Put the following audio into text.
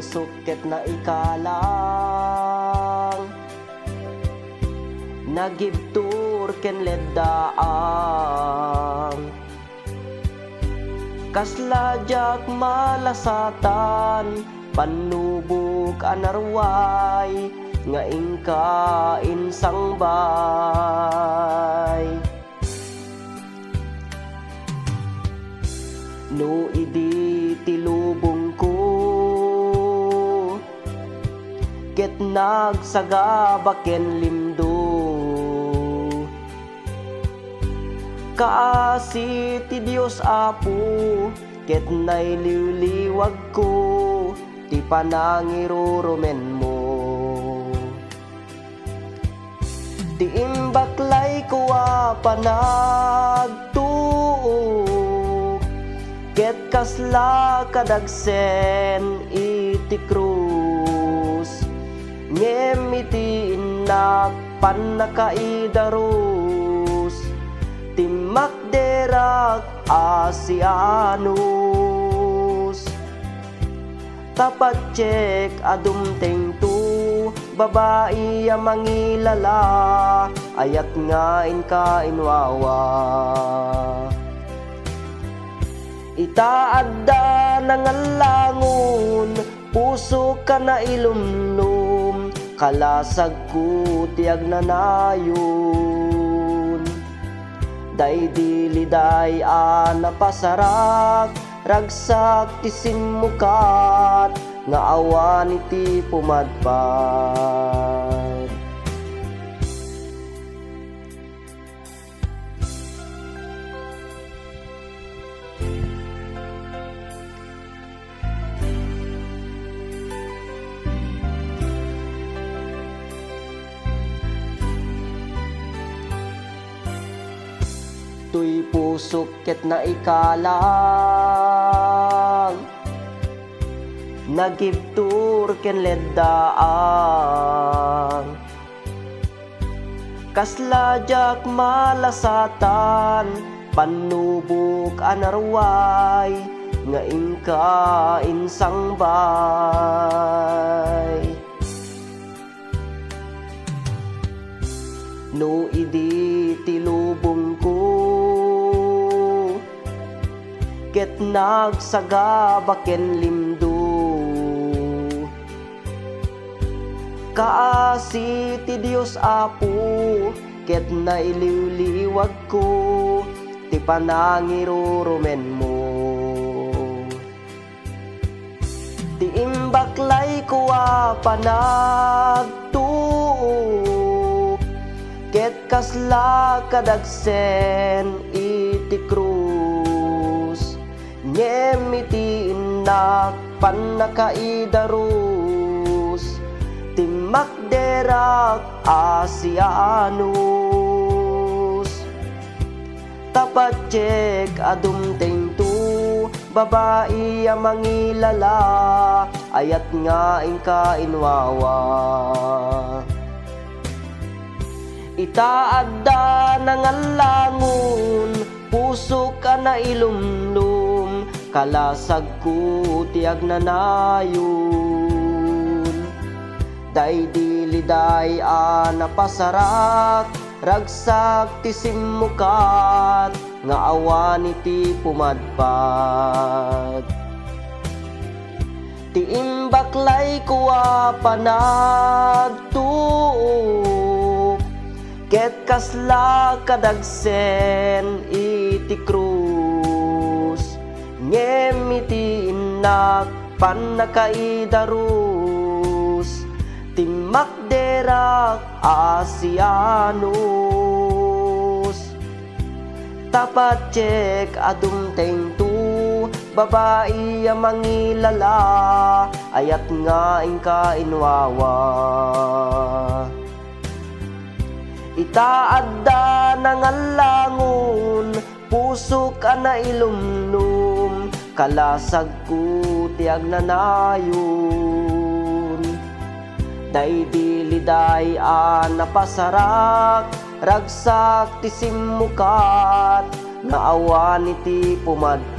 pusok ket na ikalang nagibtur ken leddaang kasladyak malasatan panubok anarway nga ingka insang bay no idi tilubong ko ket nagsagabaken limdo kaasi ti Dios Apo ket nailiwliwag ko ti panangirurumen mo ti imbaklay ko panagtuo ket kasla kadagsen iti krus ngem iti innak pannakaidarus timakderak asianus tapat cek adumteng tu babae a mangilala ayat nga inka inwawa itaadda nangalangon puso ka na ilumlum kalasag ko tiag nanayon day diliday napasarak ragsak ti sinmukat nga awan iti pumadpad tuy pusok ket na ikalang nagibtur ken leddaang kasladyak malasatan panubok anarway nga ingka insang bay no idi tilubong ko ket nagsagabaken limdo kaasi ti Dios Apo ket nailiwliwag ko ti panangirurumen mo ti imbaklay ko panagtuo ket kasla kadagsen iti krus ngem iti innak pannakaidarus timakderak asianus tapat cek adumteng tu babae a mangilala ayat nga ingka inwawa itaadda nangalangon puso ka na ilumlum kalasag ko tiag nanayon day diliday napasarak ragsak ti simmukat nga awan iti pumadpad ti imbaklay ko panagtuo ket kasla kadagsen iti krus ngem iti innak pannakaidarus timakderak asianus tapat cek adumteng tu babae a mangilala ayat nga ingka inwawa itaadda nangalangon puso ka na ilumlum kalasag ko tiag nanayon day diliday napasarak ragsak ti simmukat nga awan iti pumadpad